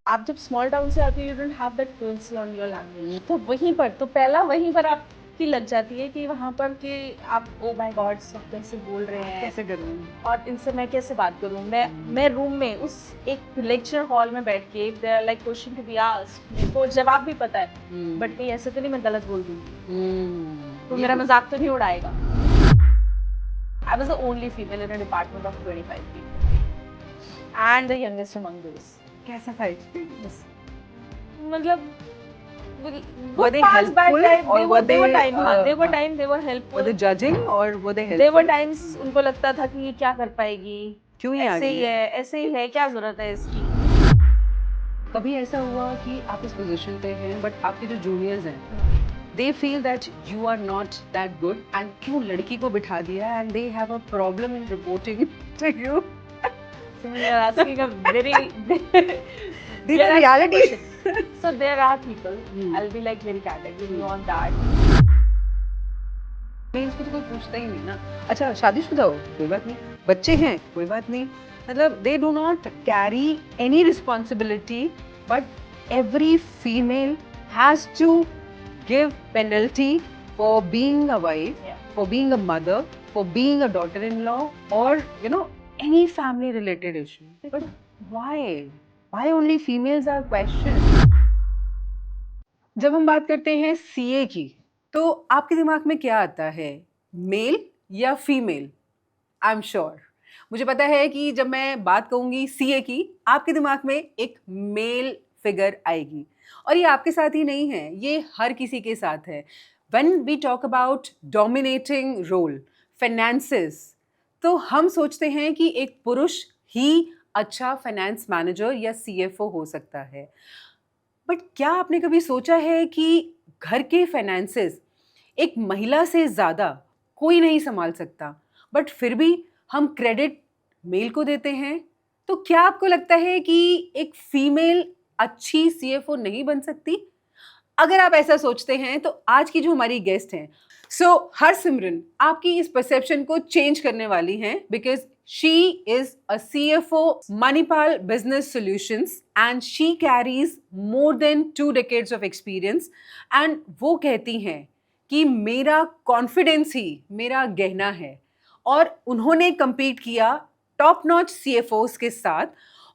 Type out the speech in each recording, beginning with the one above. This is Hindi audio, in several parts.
आप जब स्मॉल टाउन से आते हो, you don't have that fluency on your language, तो वहीं पर तो पहला वहीं पर आपकी लग जाती है कि वहाँ पर कि आप ओ माय गॉड सब कैसे बोल रहे हैं, कैसे करूँ? और इनसे मैं कैसे बात करूँ। मैं रूम में उस एक लेक्चर हॉल में बैठ के they are like question to be asked, मेरे को जवाब भी पता है बट नहीं ऐसे तो नहीं मैं गलत बोल दूँगी, तो मेरा मजाक तो नहीं उड़ाएगा। I was the only female in a department of 25 people and the youngest among those. कैसा था एक्सपीरियंस? मतलब Were good they parts, bad helpful times, or were they were they time, हाँ, they were time, they were were they helpful. judging or were they There were helpful? times उनको लगता था कि ये क्या कर पाएगी, क्यों ही आ ऐसे ही गई? है, ऐसे ही है, क्या जरूरत है इसकी। कभी ऐसा हुआ कि आप इस पोजीशन पे हैं बट आपके जो जूनियर्स हैं they feel that you are not that good and क्यों लड़की को बिठा दिया and they have a problem in reporting to you? So you are asking a very These are reality. so there are people, I'll be like very candid with you on that. Mains को तो कोई पूछता ही नहीं ना। अच्छा शादीशुदा हो कोई बात नहीं, बच्चे हैं कोई बात नहीं, मतलब they do not carry any responsibility but every female has to give penalty for being a wife, for being a mother, for being a daughter in law और you know any family related issue. But why only females are question? जब हम बात करते हैं सीए की, तो आपके दिमाग में क्या आता है, मेल या फीमेल? आई एम श्योर, मुझे पता है कि जब मैं बात कहूंगी सीए की, आपके दिमाग में एक मेल फिगर आएगी। और ये आपके साथ ही नहीं है, ये हर किसी के साथ है। When we talk about dominating role, finances, तो हम सोचते हैं कि एक पुरुष ही अच्छा फाइनेंस मैनेजर या सीएफओ हो सकता है। बट क्या आपने कभी सोचा है कि घर के फाइनेंसेस एक महिला से ज़्यादा कोई नहीं संभाल सकता, बट फिर भी हम क्रेडिट मेल को देते हैं? तो क्या आपको लगता है कि एक फीमेल अच्छी सीएफओ नहीं बन सकती? अगर आप ऐसा सोचते हैं तो आज की जो हमारी गेस्ट हैं, हरसिमरन आपकी इस परसेप्शन को चेंज करने वाली हैं, because she is a CFO Manipal business solutions and she carries more than 2 decades of experience. And वो कहती हैं कि मेरा कॉन्फिडेंस ही मेरा गहना है, और उन्होंने compete किया टॉप नॉच सीएफओस के साथ,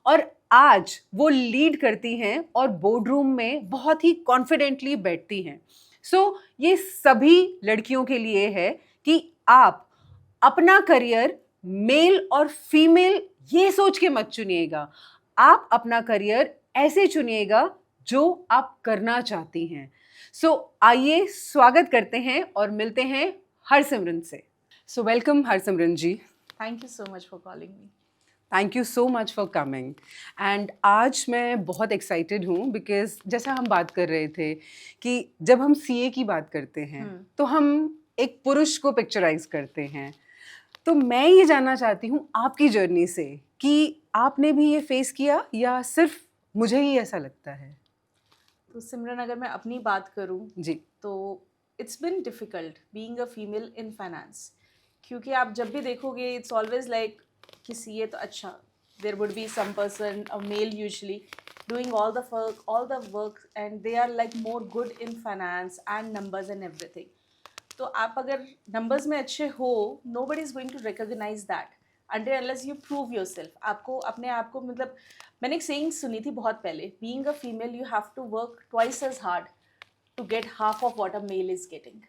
और आज वो लीड करती हैं और बोर्ड रूम में बहुत ही कॉन्फिडेंटली बैठती हैं। ये सभी लड़कियों के लिए है कि आप अपना करियर मेल और फीमेल ये सोच के मत चुनिएगा, आप अपना करियर ऐसे चुनिएगा जो आप करना चाहती हैं। आइए स्वागत करते हैं और मिलते हैं हरसिमरन से। Welcome Harsimran ji. Thank you so much for calling me. Thank you so much for coming. And आज मैं बहुत एक्साइटेड हूँ बिकॉज जैसा हम बात कर रहे थे कि जब हम सीए की बात करते हैं तो हम एक पुरुष को पिक्चराइज करते हैं। तो मैं ये जानना चाहती हूँ आपकी जर्नी से कि आपने भी ये फेस किया या सिर्फ मुझे ही ऐसा लगता है? तो सिमरन, अगर मैं अपनी बात करूं जी। तो it's been difficult being a female in finance, क्योंकि आप जब भी देखोगे इट्स ऑलवेज लाइक कि सीए तो अच्छा, there would be some person, a male usually, doing all the work and they are like more good in finance and numbers and everything. तो आप अगर नंबर्स में अच्छे हो, nobody is going to recognize that until unless you prove yourself. आपको अपने आप को, मतलब मैंने एक सेइंग सुनी थी बहुत पहले, being a female you have to work twice as hard to get half of what a male is getting.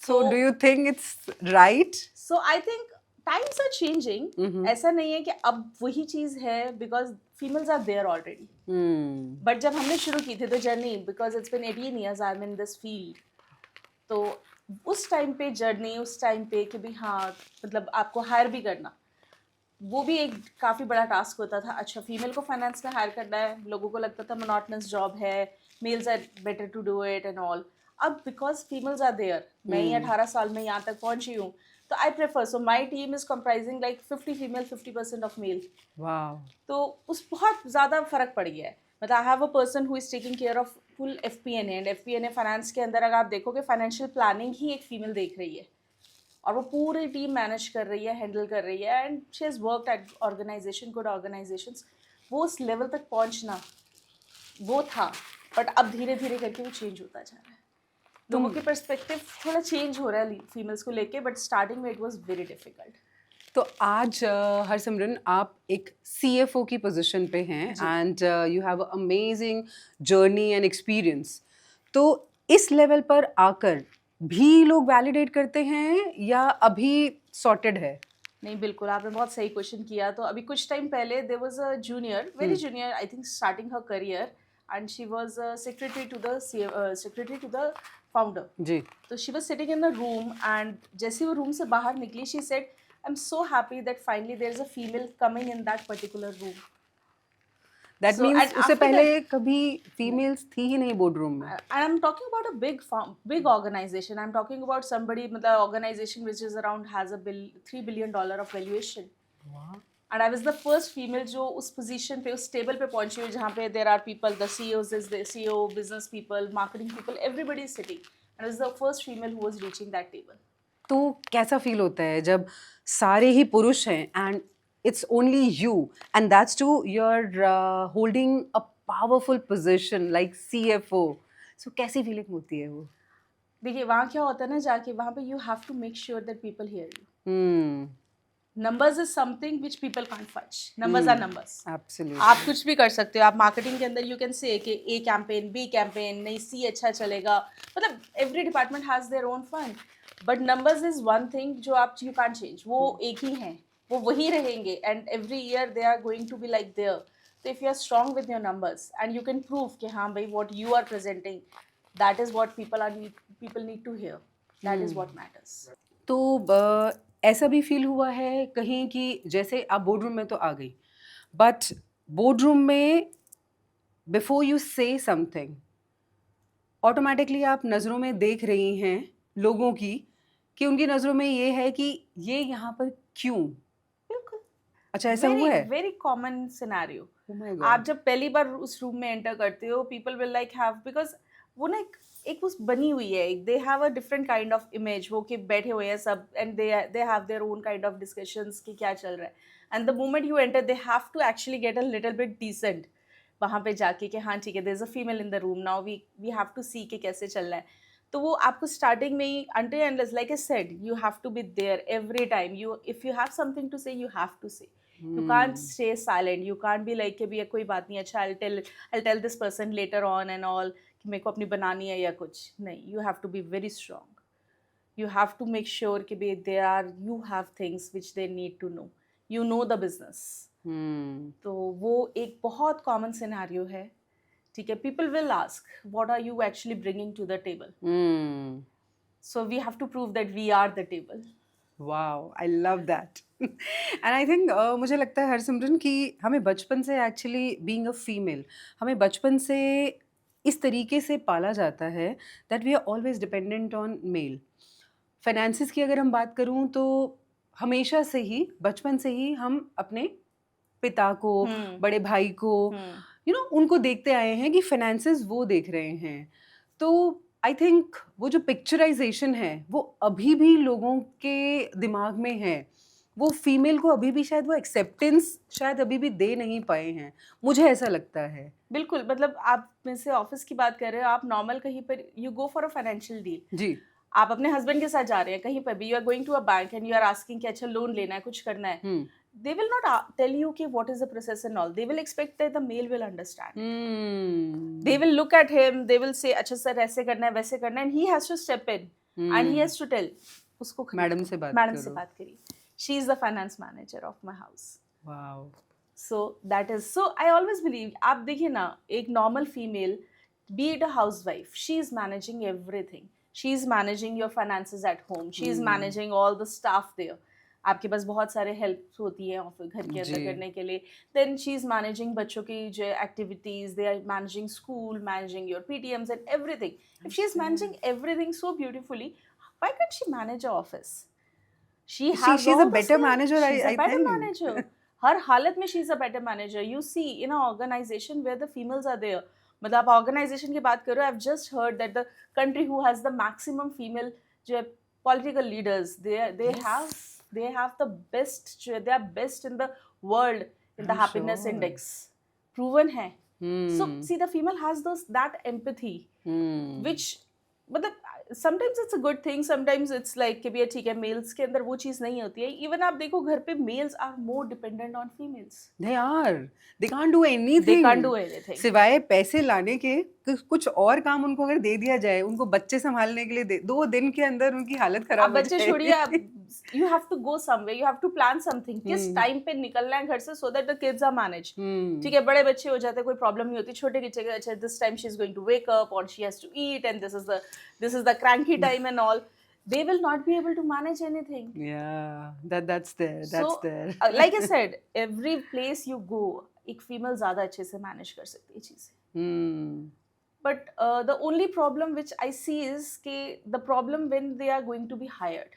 So do you think it's right? So I think times are changing. ऐसा नहीं है कि अब वही चीज़ है, because females are there already. But जब हमने शुरू की थी तो journey, because it's been 18 years I'm in this field, तो उस टाइम पे जर्नी, उस टाइम पे कि भी हाँ, मतलब आपको हायर भी करना, वो भी एक काफ़ी बड़ा टास्क होता था। अच्छा, फीमेल को फाइनेंस में हायर करना है, लोगों को लगता था मोनोटनस जॉब है, males are better to do it and all. अब बिकॉज फीमेल्स आर देयर, मैं ही 18 साल में यहाँ तक पहुँची हूँ, तो I prefer, so my team is comprising like 50 female 50% of male. वाह। तो उस बहुत ज़्यादा फ़र्क पड़ गया है। मतलब I have a person who is taking care of full FPNA, and FPNA finance के अंदर अगर आप देखोगे फाइनेंशियल प्लानिंग ही एक फीमेल देख रही है, और वो पूरी टीम मैनेज कर रही है, हैंडल कर रही है, and she has worked at organization, good organizations. वो उस लेवल तक पहुंचना वो था, बट अब धीरे धीरे करके वो चेंज होता जा रहा है. लोगों के पर्सपेक्टिव थोड़ा चेंज हो रहा है फीमेल्स को लेके, बट स्टार्टिंग में इट वाज वेरी डिफिकल्ट. तो आज हरसिमरन आप एक CFO की पोजीशन पे हैं and you have a amazing journey and experience. तो इस लेवल पर आकर भी लोग वैलिडेट करते हैं या अभी सॉर्टेड है? नहीं, बिल्कुल आपने बहुत सही क्वेश्चन किया. तो अभी कुछ टाइम पहले there was a junior, very junior, I think starting her career, and she was secretary to the founder. जी. तो she was sitting in the room, and जैसे वो रूम से बाहर निकली, she said, I am so happy that finally there is a female coming in that particular room. That So, means and उससे after पहले कभी फीमेल्स थी ही नहीं बोर्ड रूम में. And I'm talking about a big organization. I'm talking about somebody, मतलब organization which is around has a $3 billion of valuation. Wow. And I was the first female जो उस position पे, उस table पे पहुंची हुई जहाँ पे there are people, the CEOs is the CEO, business people, marketing people, everybody is sitting. And I was the first female who was reaching that table. तो कैसा फील होता है जब सारे ही पुरुष हैं and it's only you and that's to your holding a powerful position like CFO. So कैसी फीलिंग होती है वो? देखिए वहाँ क्या होता है ना, जाके वहाँ पे you have to make sure that people hear you. Numbers is something which people can't fudge. Numbers are numbers. Absolutely. आप कुछ भी कर सकते हो. आप मार्केटिंग के अंदर यू कैन से कि A कैंपेन, B कैंपेन, नहीं C अच्छा चलेगा, मतलब every department has their own fun, but numbers is one thing जो आप यू कैन चेंज. वो एक ही हैं, वो वही रहेंगे, and every year they are going to be like there. तो if you are strong with your numbers and you can prove कि हाँ भाई what you are presenting, that is what people need to hear, that is what matters. तो ऐसा भी फील हुआ है कहीं कि जैसे आप बोर्ड रूम में तो आ गई, बट बोर्ड रूम में बिफोर यू से समथिंग ऑटोमेटिकली आप नज़रों में देख रही हैं लोगों की कि उनकी नज़रों में ये है कि ये यहाँ पर क्यों? बिल्कुल. अच्छा, ऐसा हुआ है? Very common scenario. Oh my God. आप जब पहली बार उस रूम में एंटर करते हो, people will like have, because वो ना एक वो बनी हुई है, they have a different kind of image, वो कि बैठे हुए हैं सब and they have their own kind of discussions कि क्या चल रहा है, and the moment you enter they have to actually get a little bit decent वहाँ पे जाके कि हाँ ठीक है, there is a female in the room now, we have to सी कि कैसे चल रहा है. तो वो आपको स्टार्टिंग में ही until and unless, like I said, you have to be there every time. If you have something to say, you have to say. You can't stay silent. You can't be like कि भैया कोई बात नहीं, अच्छा I'll tell this person later on and all कि मेरे को अपनी बनानी है या कुछ नहीं. You have to be very strong. You have to make sure कि भैया you have things which they need to know. You know the business. तो वो एक बहुत common scenario है. ठीक है, people will ask, what are you actually bringing to the table? So we have to prove that we are the table. Wow, I love that. And I think मुझे लगता है हरसिमरन कि हमें बचपन से actually being a female, हमें बचपन से इस तरीके से पाला जाता है that we are always dependent on male. Finances की अगर हम बात करूँ तो हमेशा से ही बचपन से ही हम अपने पिता को, बड़े भाई को, उनको देखते आए हैं कि फाइनेंसेस वो देख रहे हैं. तो आई थिंक वो जो पिक्चराइजेशन है वो अभी भी लोगों के दिमाग में है. वो फीमेल को अभी भी शायद वो एक्सेप्टेंस शायद अभी भी दे नहीं पाए हैं, मुझे ऐसा लगता है. बिल्कुल, मतलब आप में से ऑफिस की बात कर रहे हो, आप नॉर्मल कहीं पर you go for a financial deal. जी. आप अपने हस्बैंड के साथ जा रहे हैं कहीं पर भी, you are going to a bank and you are asking कि अच्छा लोन लेना है, कुछ करना है. They will not tell you कि what is the process and all. They will expect that the male will understand. They will look at him. They will say, अच्छा सर ऐसे करना है, वैसे करना है, and he has to step in and he has to tell. उसको मैडम से बात करी. She is the finance manager of my house. Wow. So that is, so I always believe, आप देखिए ना, एक normal female, be it a housewife, she is managing everything. She is managing your finances at home. She is managing all the staff there. आपके पास बहुत सारे हेल्प होती है घर के अंदर करने के लिए. देन शी इज़ मैनेजिंग बच्चों की जो activities, they are managing school, managing your PTMs and everything. If she is managing everything so beautifully, why can't she manage a office? She is a better manager. I think her हालत में she is a better manager. You see in a organization where the females are there, मतलब आप ऑर्गेनाइजेशन की बात करो, I have just heard that the country who has the maximum female जो political leaders, they have the best, they are best in the world in the happiness index. Proven है. So see, the female has that empathy, which मतलब sometimes it's a good thing, sometimes it's like कि भैया ठीक है, मेल्स के अंदर वो चीज़ नहीं होती है. Even आप देखो घर पे mails are more dependent on females. They can't do anything. They can't do anything. सिवाय पैसे लाने के कुछ और काम उनको अगर दे दिया जाए, उनको बच्चे संभालने के लिए 2 दिन के अंदर उनकी हालत खराब हो बच्चे छोड़िए, आप you have to go somewhere, you have to plan something. किस टाइम पे निकलना है घर से so that the kids are managed. ठीक है, बड़े बच्चे हो जाते हैं, कोई प्रॉब्लम नहीं होती. छोटे बच्चे के अच्छा this time she is going to wake up or she has to eat and this is the cranky time and all. They will not be able to manage anything. Yeah, that's there. Like I said, every place you go, एक female ज़्यादा अच्छे से manage कर सकती है चीज़ें. But the only problem which I see is कि the problem when they are going to be hired.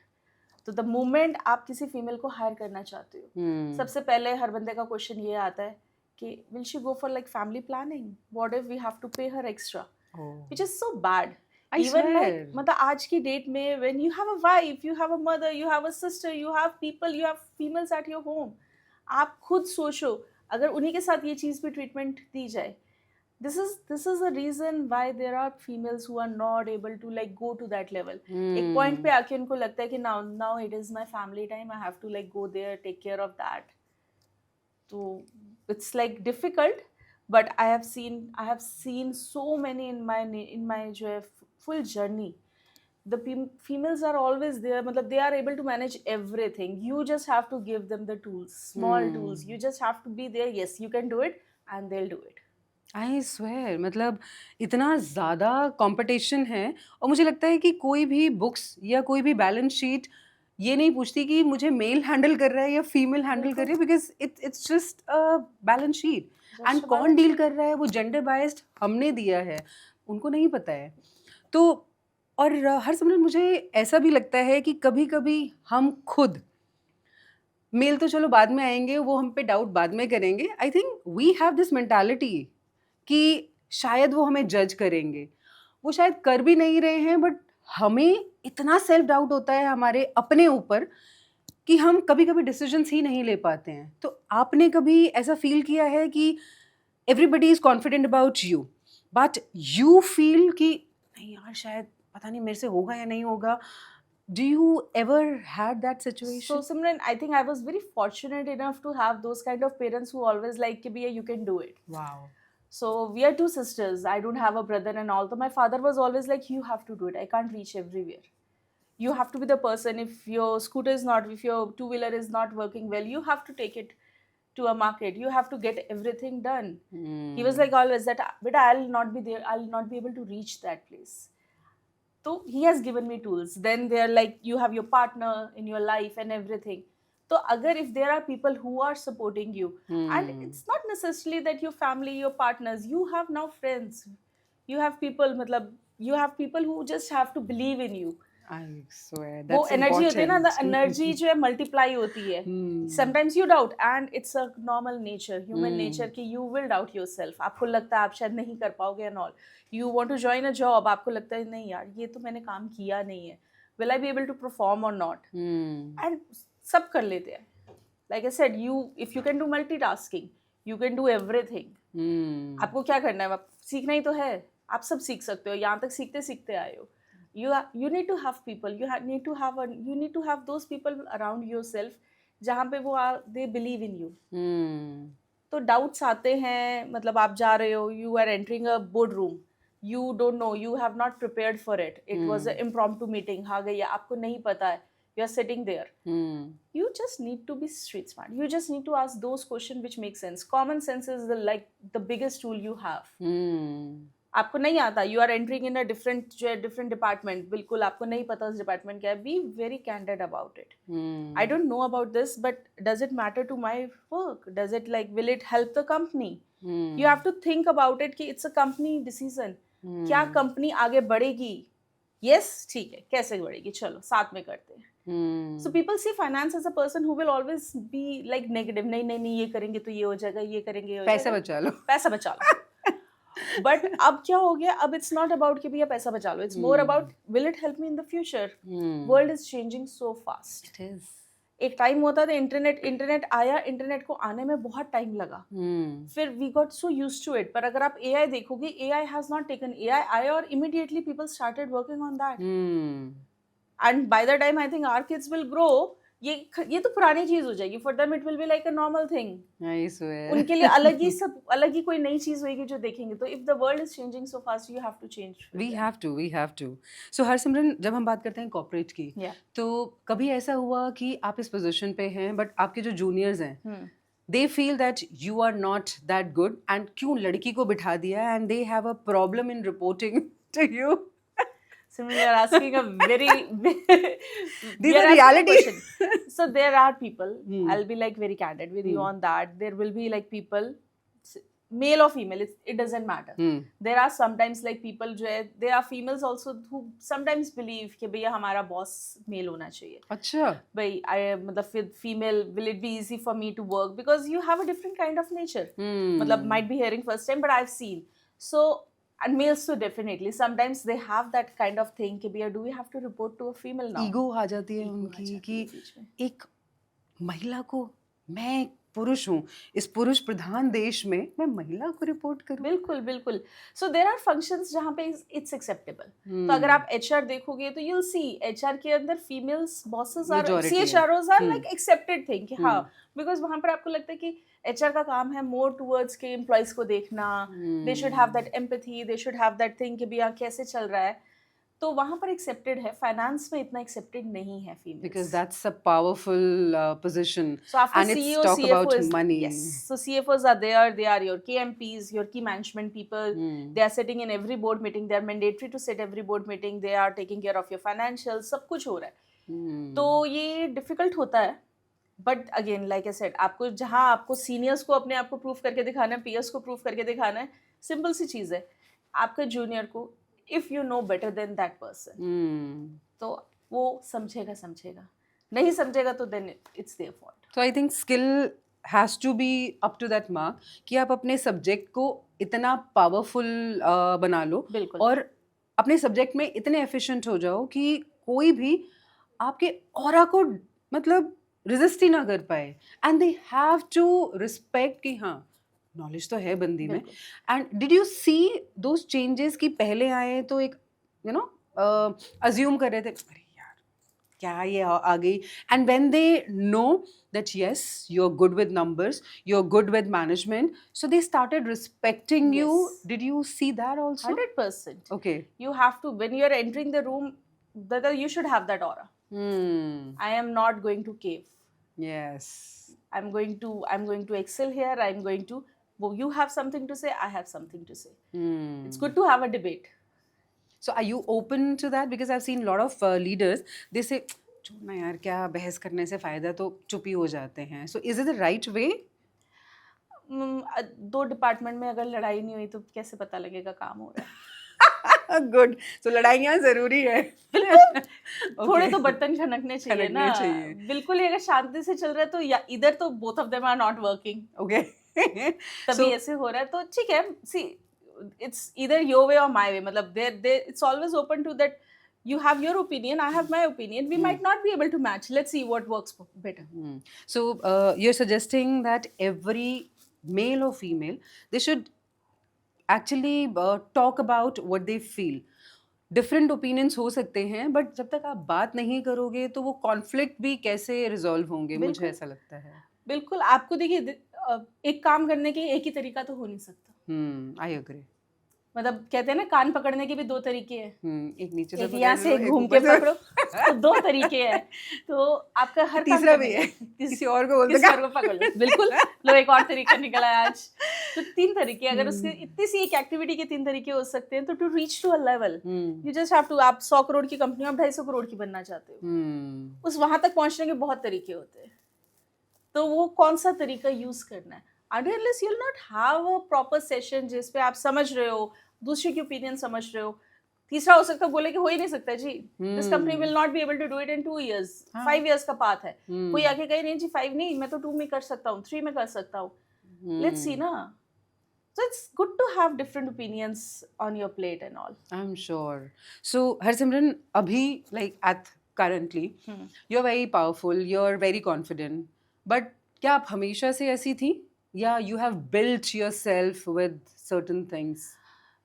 तो the moment आप किसी female को hire करना चाहते हो, सबसे पहले हर बंदे का question ये आता है कि will she go for like family planning? What if we have to pay her extra? Which is so bad. Even like मतलब आज की डेट में when you have a wife, you have a mother, you have a sister, you have people, you have females at your home. आप खुद सोचो अगर उन्हीं के साथ ये चीज़ भी ट्रीटमेंट दी जाए. This is the reason why there are females who are not able to like go to that level. एक point पे आके उनको लगता है कि now it is my family time, I have to like go there, take care of that. So it's like difficult, but I have seen so many in my जो है full journey. The females are always there, मतलब they are able to manage everything. You just have to give them the tools, small tools. You just have to be there. Yes, you can do it, and they'll do it. I swear, मतलब इतना ज़्यादा कंपटीशन है और मुझे लगता है कि कोई भी बुक्स या कोई भी बैलेंस शीट ये नहीं पूछती कि मुझे मेल हैंडल कर रहा है या फीमेल हैंडल कर रही है, because it's just a balance sheet. And कौन डील कर रहा है वो जेंडर बायस्ड हमने दिया है, उनको नहीं पता है. तो और हरसिमरन मुझे ऐसा भी लगता है कि कभी कभी हम खुद, मेल तो चलो बाद में आएंगे, वो हम पे डाउट बाद में करेंगे. I think we have this mentality कि शायद वो हमें जज करेंगे. वो शायद कर भी नहीं रहे हैं, बट हमें इतना सेल्फ डाउट होता है हमारे अपने ऊपर कि हम कभी कभी डिसीजंस ही नहीं ले पाते हैं. तो आपने कभी ऐसा फील किया है कि everybody is confident about you, but you feel कि नहीं यार शायद पता नहीं मेरे से होगा या नहीं होगा? Do you ever had that situation? So Simran, I think I was very fortunate enough to have those kind of parents who always like कि भैया you can do it. Wow. So we are 2 sisters. I don't have a brother and all. So my father was always like, you have to do it. I can't reach everywhere. You have to be the person. If your scooter is not, if your two-wheeler is not working well, you have to take it to a market. You have to get everything done. He was like always that, but I'll not be there. I'll not be able to reach that place. So he has given me tools. Then they're like, you have your partner in your life and everything. So agar if there are people who are supporting you, and it's not necessarily that your family, your partners, you have now friends. You have people, matlab, you have people who just have to believe in you. I swear that's वो energy होती है ना, the important. energy जो है multiply होती है. Sometimes you doubt, and it's a normal nature, human nature कि you will doubt yourself. आपको लगता है आप शायद नहीं कर पाओगे and all. You want to join a job, आपको लगता है नहीं यार ये तो मैंने काम किया नहीं है. Will I be able to perform or not? And सब कर लेते हैं. Like I said, if you can do multitasking, you can do everything. आपको क्या करना है? आप सीखना ही तो है. आप सब सीख सकते हो. यहाँ तक सीखते सीखते आए हो. You need to have people. You need to have those people around yourself जहाँ पे वो they believe in you. तो doubts आते हैं, मतलब आप जा रहे हो, you are entering a boardroom. You don't know, you have not prepared for it. It was an impromptu meeting. हाँ गई, आपको नहीं पता है. You are sitting there. You just need to be street smart. You just need to ask those questions which make sense. Common sense is the biggest tool you have. आपको नहीं आता, you are entering in a different department. बिल्कुल आपको नहीं पता उस department क्या है. Be very candid about it. I don't know about this, but does it matter to my work? Does it will it help the company? You have to think about it कि it's a company decision. क्या कंपनी आगे बढ़ेगी? Yes, ठीक है. कैसे बढ़ेगी? चलो साथ में करते हैं. So people see finance as a person who will always be like negative. नहीं ये करेंगे तो ये हो जाएगा, ये करेंगे ये हो जाएगा. पैसा बचा लो. But अब क्या हो गया? अब it's not about कि भैया पैसा बचा लो. It's more about will it help me in the future? World is changing so fast. It is. एक टाइम होता था इंटरनेट आया, इंटरनेट को आने में बहुत टाइम लगा, फिर we got so used to it. पर अगर आप एआई देखोगे, AI has not taken, AI आया और immediately people started working on that, and by the time I think our kids will grow, ये तो पुरानी चीज हो जाएगी, for them it will be like a normal thing. उनके लिए अलग ही कोई नई चीज होगी जो देखेंगे। तो if the world is changing so fast, you have to change. We have to. So Harsimran, जब हम बात करते हैं कॉर्पोरेट की, तो कभी ऐसा हुआ कि आप इस पोजीशन पे हैं बट आपके जो जूनियर्स हैं they feel that you are not that good and क्यों लड़की को बिठा दिया, and they have a problem in reporting to you? So we are asking a very these are reality. So there are people, I'll be like very candid with you on that. There will be like people, male or female, it doesn't matter. There are sometimes like people जो है, there are females also who sometimes believe कि भैया हमारा boss male होना चाहिए। अच्छा। भाई मतलब with female will it be easy for me to work because you have a different kind of nature. मतलब might be hearing first time but I've seen. So and males so definitely sometimes they have that kind of thing कि भैया do we have to report to a female now? Ego आ जाती है उनकी कि एक महिला को, मैं पुरुष हूँ, इस पुरुष प्रधान देश में मैं महिला को रिपोर्ट करूँ। बिल्कुल बिल्कुल। सो देयर आर फंक्शंस जहाँ पे इट्स एक्सेप्टेबल। तो अगर आप एचआर देखोगे तो you'll see एचआर के अंदर females bosses are, CHROs are like accepted thing कि हाँ, बिकॉज वहाँ पर आपको लगता है कि एचआर का काम है मोर टुवर्ड्स के एम्प्लॉइज को देखना, they should have that empathy, they should have that thing कि भैया कैसे चल रहा है, तो वहाँ पर एक्सेप्टेड है। फाइनेंस में इतना एक्सेप्टेड नहीं है females, because that's a powerful position, so after and CEO, it's talk CFO about is, money. yes, so CFOs are there, they are your KMPs, your key management people. They are sitting in every board meeting, they are mandatory to sit every board meeting, they are taking care of your financials, सब कुछ हो रहा है। तो ये डिफिकल्ट होता है, but again like I said, आपको जहाँ आपको सीनियर्स को अपने आप को प्रूव करके दिखाना है, पीयर्स को प्रूव करके दिखाना है, सिंपल सी चीज़ है, आपका जूनियर को if you know better than that person, तो वो समझेगा, नहीं समझेगा तो then it's their fault. So I think skill has to be up to that mark कि आप अपने सब्जेक्ट को इतना पावरफुल बना लो और अपने सब्जेक्ट में इतने एफिशिएंट हो जाओ कि कोई भी आपके ऑरा को मतलब रेजिस्ट ही ना कर पाए, and they have to respect कि हाँ नॉलेज तो है बंदी में। And did you see those changes कि पहले आए तो एक यू नो अज्यूम कर रहे थे अरे यार क्या ये आ गई, and when they know that yes you are good with numbers, you are good with management, so they started respecting you. Did you see that also? 100%. Okay. You have to, when you are entering the room, that you should have that aura. I am not going to cave. Yes. I'm going to excel here. I'm going to, you have something to say, I have something to say. It's good to have a debate. So are you open to that? Because I've seen a lot of leaders, they say छोड़ना यार क्या बहस करने से फायदा, तो चुप ही हो जाते हैं. So is it the right way? दो डिपार्टमेंट में अगर लड़ाई नहीं हुई तो कैसे पता लगेगा काम हो रहा है? गुड. सो लड़ाइयाँ जरूरी है. थोड़े तो बर्तन खनकने चाहिए ना. बिल्कुल, अगर शांति से चल रहा है तो इधर तो both of them are not working. Okay, तभी ऐसे हो रहा है तो ठीक है. See it's either your way और माय वे. मतलब there it's always open to that. You have your opinion, I have my opinion. We might not be able to match. Let's see what works better. So you're suggesting that every male or female, they should actually talk about what they feel. Different opinions हो सकते हैं, but जब तक आप बात नहीं करोगे तो वो conflict भी कैसे resolve होंगे, मुझे ऐसा लगता है. बिल्कुल. आपको देखिए, एक काम करने के एक ही तरीका तो हो नहीं सकता. I agree. मतलब कहते हैं ना, कान पकड़ने के भी दो तरीके हैं. एक नीचे से यहाँ से घूम के पकड़ो, तो दो तरीके हैं. तो आपका हर तीसरा भी है, किसी और को बोल दो, पकड़ लो. बिल्कुल, लो एक और तरीका निकला है आज. तो तीन तरीके, अगर उसके इतनी सी एक एक्टिविटी के तीन तरीके हो सकते हैं, तो to reach to a level you just have to. आप 100 करोड़ की कंपनी, आप 250 करोड़ की बनना चाहते हो, उस वहां तक पहुंचने के बहुत तरीके होते हैं. तो वो कौन सा तरीका यूज करना है. Unless you'll not have a proper session जिस पे आप समझ रहे हो, दूसरे की ओपिनियन समझ रहे हो. तीसरा हो सकता है बोले कि हो ही नहीं सकता जी, this company will not be able to do it in 2 years. 5 years का पाथ है. कोई आके कहे नहीं जी 5 नहीं, मैं तो 2 में कर सकता हूँ, 3 में कर सकता हूँ. लेट्स सी ना. So it's good to have different opinions on your plate and all. I'm sure. So Harsimran, अभी like at currently, you're very powerful, you're very confident, but क्या आप हमेशा से ऐसी थी या you have built yourself with certain things?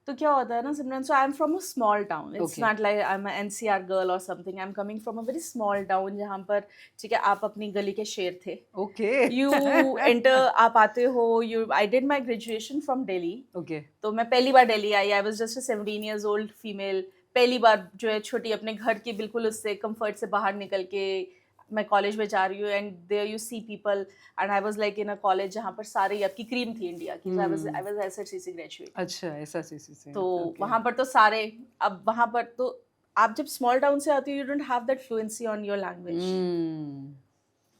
तो क्या होता है ना Simran, so I am from a small town, it's Okay. Not like I am NCR girl और something, I am coming from a very small town जहाँ पर ठीक है आप अपनी गली के शेर थे. Okay. यू एंटर, आप आते हो, you I did my graduation from Delhi. Okay. तो मैं पहली बार दिल्ली आई, I was just a 17 years old female, पहली बार जो है छोटी अपने घर की बिल्कुल उससे कंफर्ट से बाहर निकल के मैं कॉलेज में जा रही हूँ, and there you see people, and I was like in a college जहाँ पर सारे आपकी क्रीम थी इंडिया की. I was SHCC graduate. अच्छा ऐसा सी तो वहाँ पर तो सारे, अब वहाँ पर तो आप जब स्मॉल टाउन से आते हो you don't have that fluency on your language.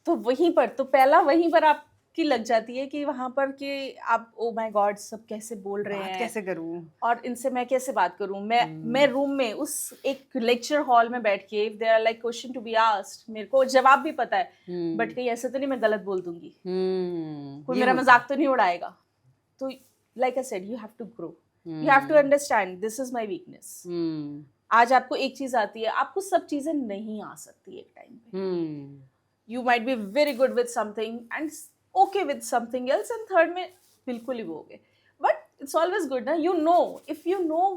तो वहीं पर तो पहला वहीं पर आपकी लग जाती है कि वहाँ पर कि आप ओ माय गॉड सब कैसे बोल रहे हैं, कैसे करूँ और इनसे मैं कैसे बात करूँ. मैं रूम में उस एक लेक्चर हॉल में बैठ के, if there are like question to be asked, मेरे को जवाब भी पता है, बट कहीं ऐसे तो नहीं मैं गलत बोल दूंगी, कोई मेरा मजाक तो नहीं उड़ाएगा. तो like I said, you have to grow, you have to understand this is my weakness. आज आपको एक चीज आती है, आपको सब चीजें नहीं आ सकती एक टाइम पे. You might be very good with something and okay with something else, and third में बिल्कुल ही वो हो गए. But it's always good ना, you know, if you know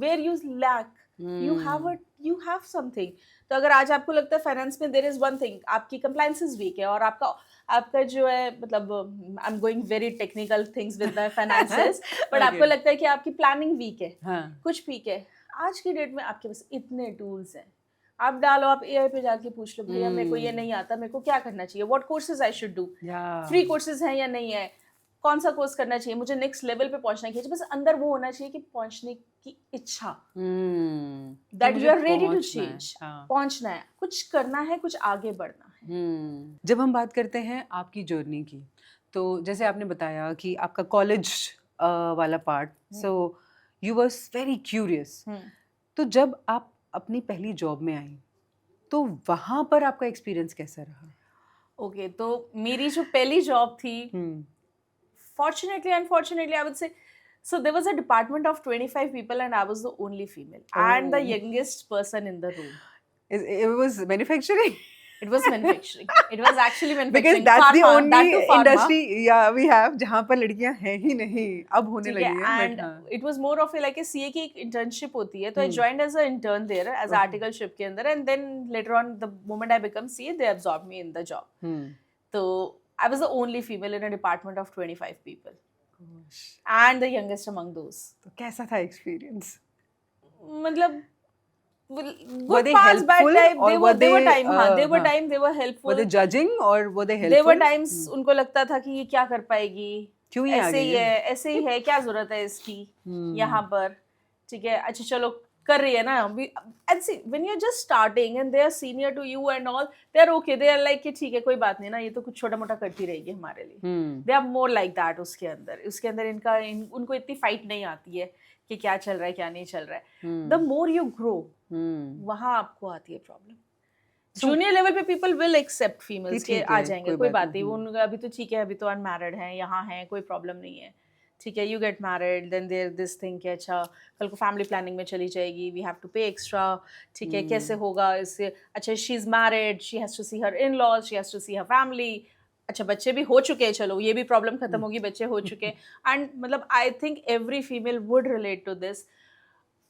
where you lack, you have something. तो अगर आज आपको लगता है फाइनेंस में there is one thing, आपकी compliances weak है, और आपका जो है मतलब I'm going very technical things with the finances, but आपको लगता है कि आपकी planning weak है, कुछ weak है. आज की डेट में आपके पास इतने tools हैं, आप डालो, आप एआई पे जाके पूछ लो, भैया मेरे को ये नहीं आता, मेरे को क्या करना चाहिए, what courses I should do, free courses हैं या नहीं है, कौन सा कोर्स करना चाहिए, मुझे नेक्स्ट लेवल पे पहुंचना चाहिए. बस अंदर वो होना चाहिए कि पहुंचने की इच्छा, that you are ready to change. पहुंचना है, कुछ करना है, कुछ आगे बढ़ना है. जब हम बात करते हैं आपकी जर्नी की, तो जैसे आपने बताया कि आपका कॉलेज वाला part, so you was very curious. तो जब आप अपनी पहली जॉब में आई तो वहां पर आपका एक्सपीरियंस कैसा रहा? ओके, तो मेरी जो पहली जॉब थी, fortunately unfortunately I would say, so there was a department of 25 people and I was the only female and the youngest person in the room. It was manufacturing? It was manufacturing. It was actually manufacturing. Because that's pharma, the only industry we have जहाँ पर लड़कियाँ हैं ही नहीं, अब होने लगी हैं. And it was more of like a CA की एक internship होती है, तो I joined as an intern there as articleship के अंदर, and then later on the moment I become CA they absorbed me in the job. तो I was the only female in a department of 25 people. Gosh. And the youngest among those. तो कैसा था experience? मतलब were they helpful or were they helpful. Were they judging or were they helpful? There were times उनको लगता था कि ये क्या कर पाएगी, क्यों ही ऐसे ही है, क्या जरूरत है इसकी यहाँ पर, ठीक है, अच्छा चलो कर रही है ना. and see when you're just starting and they are senior to you and all, they are okay, they are like कि ठीक है कोई बात नहीं ना, ये तो कुछ छोटा मोटा करती रहेगी हमारे लिए. They are more like that. उसके अंदर उनको इतनी फाइट नहीं आती है कि क्या चल रहा है क्या नहीं चल रहा है. The more you grow, वहाँ आपको आती है प्रॉब्लम. जूनियर लेवल पे पीपल विल एक्सेप्ट फीमेल्स के आ जाएंगे, कोई बात नहीं, उनका अभी तो ठीक है, अभी तो अनमैरिड हैं, यहाँ हैं, कोई प्रॉब्लम नहीं है, ठीक है. You get married, then there this thing कि अच्छा कल को फैमिली प्लानिंग में चली जाएगी, we have to pay extra, ठीक है, कैसे होगा इससे, अच्छा she is married, she has to see her in laws, she has to see her family, अच्छा बच्चे भी हो चुके हैं, चलो ये भी प्रॉब्लम खत्म होगी, बच्चे हो चुके हैं. एंड मतलब I think every female would relate to this.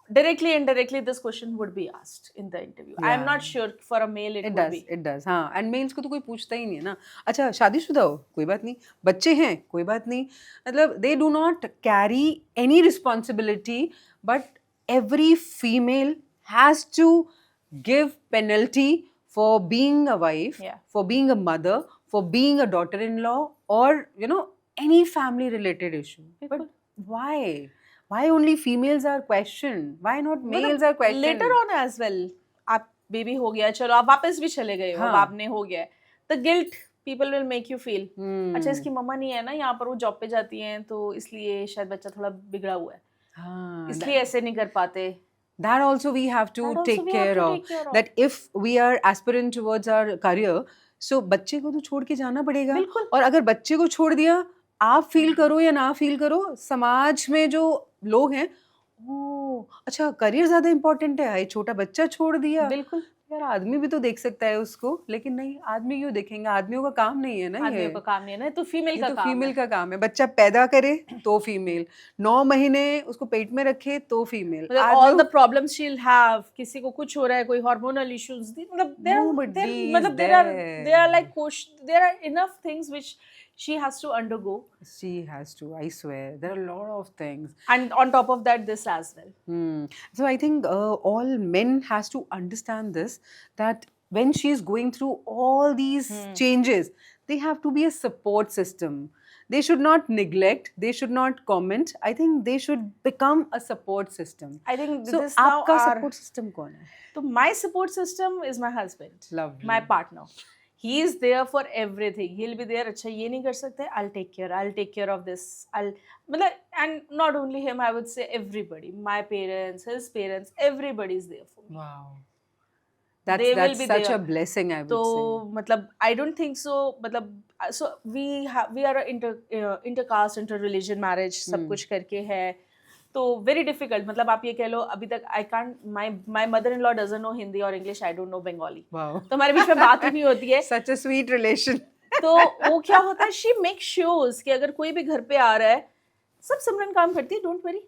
Directly, indirectly, this question would be asked in the interview. I am not sure for a male it would be. It does. हाँ, and males को तो कोई पूछता ही नहीं है ना. अच्छा शादीशुदा हो कोई बात नहीं, बच्चे हैं कोई बात नहीं, मतलब they do not carry any responsibility, but every female has to give penalty for being a wife, for being a mother, for being a daughter-in-law, or any family-related issue. But why? Why only females are questioned? Why not males are questioned? Later on as well. आप बेबी हो गया, चलो आप वापस भी चले गए हो, आपने हो गया, the guilt people will make you feel. अच्छा इसकी मम्मा नहीं है ना यहाँ पर, वो जॉब पे जाती हैं, तो इसलिए शायद बच्चा थोड़ा बिगड़ा हुआ है, इसलिए ऐसे नहीं कर पाते. That also we have to take care of. That if we are aspirant towards our career, so बच्चे को तो छोड़ के जाना पड़ेगा. और अगर बच्चे को छोड़ दिया, आप फील करो या ना फील करो, समाज में जो लोग हैं, अच्छा करियर ज्यादा इम्पोर्टेंट है, छोटा बच्चा छोड़ दिया. बिल्कुल यार आदमी भी तो देख सकता है उसको, लेकिन नहीं, आदमी क्यों देखेंगे, आदमियों का काम नहीं है ना ये, आदमियों का काम नहीं है ना, तो फीमेल ये का तो काम फीमेल है। का काम है। बच्चा पैदा करे तो फीमेल, 9 महीने उसको पेट में रखे तो फीमेल, मतलब all the problems she will have, किसी को कुछ हो रहा है, कोई हार्मोनल इश्यूज, मतलब Nobody is there are like there. there are enough things which she has to undergo, She has to, I swear, there are a lot of things. and on top of that this as well. So I think all men has to understand this, that when she is going through all these changes, they have to be a support system. They should not neglect, they should not comment. I think they should become a support system. I think So this now आपका our support system कौन है? so my support system is my husband. Lovely. My partner. He is there for everything. He'll be there. अच्छा ये नहीं कर सकते, I'll take care of this. मतलब, and not only him, I would say everybody. My parents, his parents, everybody is there for me. Wow. They will That's be such there. a blessing, I would तो say. मतलब I don't think so. मतलब so we are a intercaste, inter-religion marriage, सब कुछ करके है. तो वेरी डिफिकल्ट, मतलब आप ये कह लो अभी तक I can't, my mother in law doesn't know Hindi और English, I don't know Bengali, तो हमारे बीच में बात ही नहीं होती है. Such a sweet relation. तो वो क्या होता है, शी मेक श्योर्स कि अगर कोई भी घर पे आ रहा है, सब सिमरन काम करती है, डोंट वरी.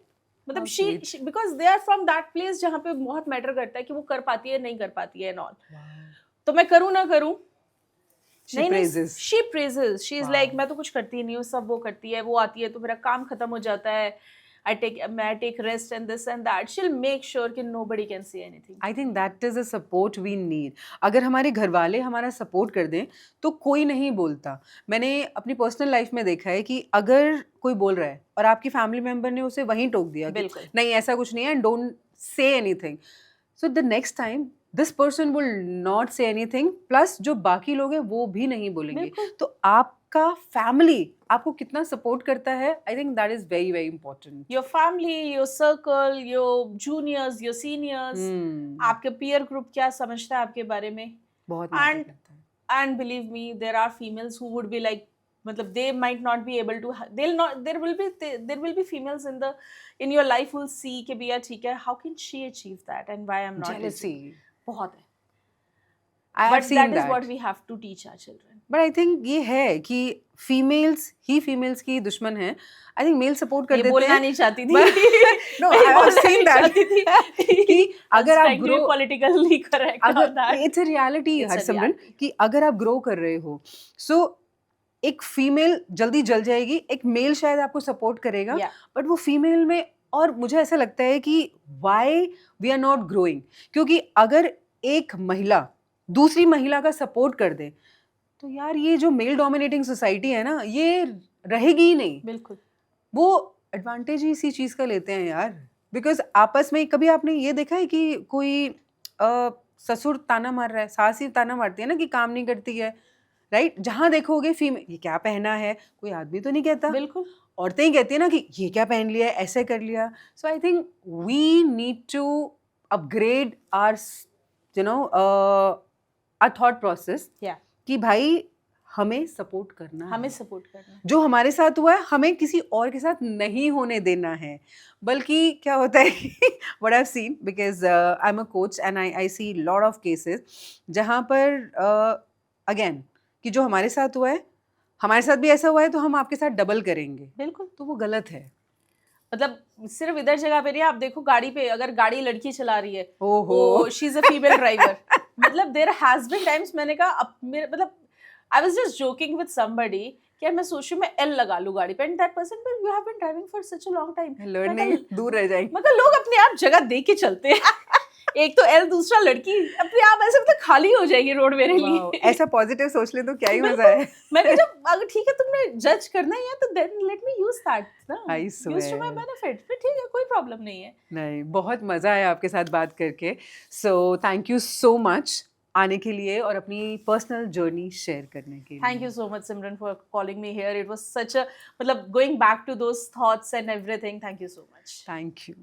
मतलब she because they are from that place जहाँ पे बहुत मैटर करता है कि वो कर पाती है नहीं कर पाती है एंड ऑल. तो मैं करूँ ना करूँ, She praises. She praises, she is like मैं तो कुछ करती ही नहीं हूँ, सब वो करती है, वो आती है तो मेरा काम खत्म हो जाता है. I take rest and this and that. She'll make sure कि nobody can say anything. I think that is a support we need. अगर हमारे घर वाले हमारा सपोर्ट कर दें तो कोई नहीं बोलता. मैंने अपनी पर्सनल लाइफ में देखा है कि अगर कोई बोल रहा है और आपकी फैमिली मेंबर ने उसे वहीं टोक दिया कि नहीं ऐसा कुछ नहीं है, don't say anything, so the next time this person will not say anything, plus जो बाकी लोग हैं वो भी नहीं बोलेंगे. तो आपका फैमिली आपको कितना सपोर्ट करता है, I think that is very very important. Your family, your circle, your juniors, your seniors, आपके पीयर ग्रुप क्या समझता है आपके बारे में, बहुत. And believe me, there are females who would be like, मतलब they might not be able to, there will be females in your who will see कि भैया ठीक है, how can she achieve that and why I'm not. Jealousy बहुत है. But that is what we have to teach our children. But I think ये है कि फीमेल्स की दुश्मन है. I think मेल सपोर्ट कर देते हैं. बोलना नहीं चाहती थी. No, I have seen that. कि अगर आप grow, politically correct on that. It's a reality Harsimran, कि अगर आप ग्रो कर रहे हो, so एक फीमेल जल्दी जल जाएगी, एक मेल शायद आपको सपोर्ट करेगा, बट वो फीमेल में, और मुझे ऐसा लगता है कि why we are not growing, क्योंकि अगर एक महिला दूसरी महिला का सपोर्ट कर दे तो यार ये जो मेल डोमिनेटिंग सोसाइटी है ना, ये रहेगी ही नहीं. बिल्कुल. वो एडवांटेज ही इसी चीज़ का लेते हैं यार, बिकॉज आपस में कभी आपने ये देखा है कि कोई ससुर ताना मार रहा है, सास ही ताना मारती है ना कि काम नहीं करती है, राइट? जहाँ देखोगे फीमेल, ये क्या पहना है, कोई आदमी तो नहीं कहता. बिल्कुल. औरतें ही कहती है ना कि ये क्या पहन लिया है, ऐसे कर लिया. So I think we need to upgrade our our thought process, कि भाई हमें सपोर्ट करना है. जो हमारे साथ हुआ है हमें किसी और के साथ नहीं होने देना है. बल्कि क्या होता है what I have seen, because I am a coach and I see lot of cases जहाँ पर अगेन कि जो हमारे साथ हुआ है, हमारे साथ भी ऐसा हुआ है तो हम आपके साथ डबल करेंगे. बिल्कुल. तो वो गलत है. मतलब सिर्फ इधर जगह पे नहीं, आप देखो गाड़ी पे, अगर गाड़ी लड़की चला रही है, ओहो, she is a female driver. मतलब देयर हैज बीन टाइम्स, मैंने कहा मतलब आई was just joking with somebody कि मैं सोच रही हूं मैं एल लगा लूं गाड़ी पे, and that person, but you have been driving for such a long time, learning दूर रह जाएगी. मतलब लोग अपने आप जगह देख के चलते हैं. एक तो एल, दूसरा लड़की, अपने आप ऐसे मतलब खाली हो जाएगी रोड मेरे लिए. ऐसा पॉजिटिव सोच ले तो क्या ही मजा है. मैंने जब अगर ठीक है तुमने जज करना ही है तो then let me use that ना, यूज टू माय बेनिफिट, फिर ठीक है, कोई प्रॉब्लम नहीं है. नहीं, बहुत मजा आया आपके साथ बात करके. So thank you so much आने के लिए और अपनी पर्सनल जर्नी शेयर करने के लिए. Thank you so much Simran for calling me here. It was such a, मतलब going back to those thoughts and everything. Thank you so much. Thank you.